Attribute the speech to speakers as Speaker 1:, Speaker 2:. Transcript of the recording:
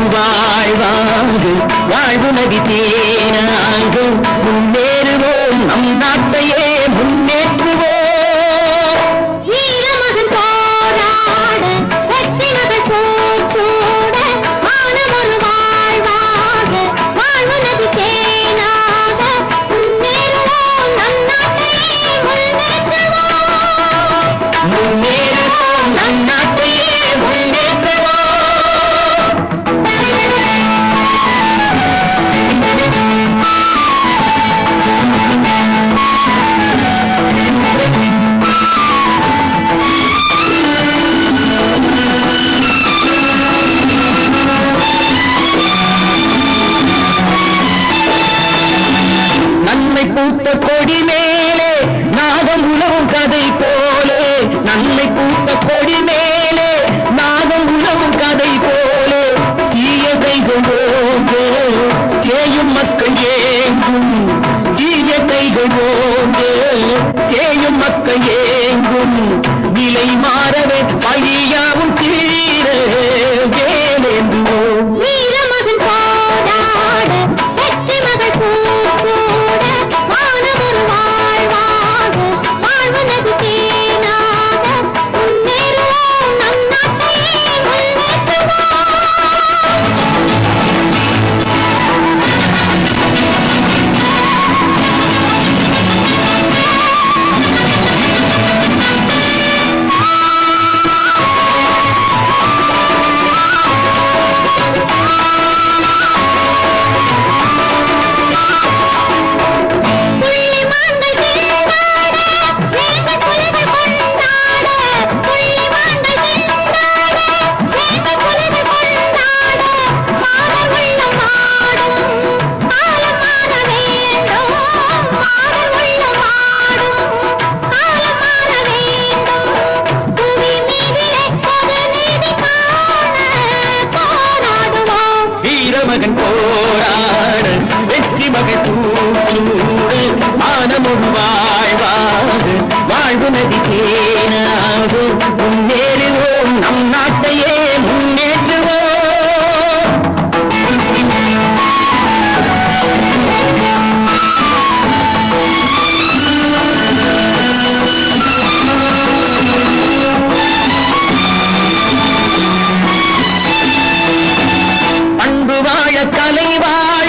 Speaker 1: ஒரு வாழ்வாங்கு வாழ்வு நதி தேனாங்க முன்னேறுவோம் நம் நாட்டையே முன்னேற்றுவோம்.
Speaker 2: வீரமகன் போராட வெற்றி மகள் பூச்சூட மானம் ஒரு வாழ்வாக வாழ்வு நதி தேனாக முன்னேறுவோம் நம் நாட்டையே முன்னேற்றுவோம்.
Speaker 1: முன்னேறுவோம் நம் நாட்டையே முன்னேற்றுவோம். நன்மை பூத்த கொடி மேலே நாகம் உலவும் கதை போலே, நன்மை பூத்த கொடி மேலே நாகம் உலவும் கதை போலே, தீயதைகள் ஓங்கே சேயும் மக்கள் ஏங்கும், தீயதைகள் ஓங்கே சேயும் மக்கள் ஏங்கும், நிலை மாறவே பழியாவும் தீர வேலேந்துவோம்.
Speaker 2: வீரமகன் போராட வெற்றி மகள் பூச்சூட மானம் ஒரு வாழ்வாக வாழ்வு நதி தேனாக முன்னேறுவோம் நம் நாட்டையே முன்னேற்றுவோம். புள்ளிமான்கள் திண்டாட வேங்கை புலிகள் கொண்டாட, புள்ளிமான்கள் திண்டாட வேங்கை புலிகள் கொண்டாட, மாதர் உள்ளம் ஆடும் காலம் மாற வேண்டும், மாதர் உள்ளம் ஆடும் காலம் மாற வேண்டும். புவி மீதிலே பொது நீதி காண போராடுவோம்.
Speaker 1: வீரமகன் போராட வெற்றி மகன் பூச்சூடு மானமும் வாழ்வாது வாழ்வு நதி தேனாது முன்னேறுவோம் நம் நாட்டையே முன்னேற்றுவோம். பண்பு வாழ கலை வாழ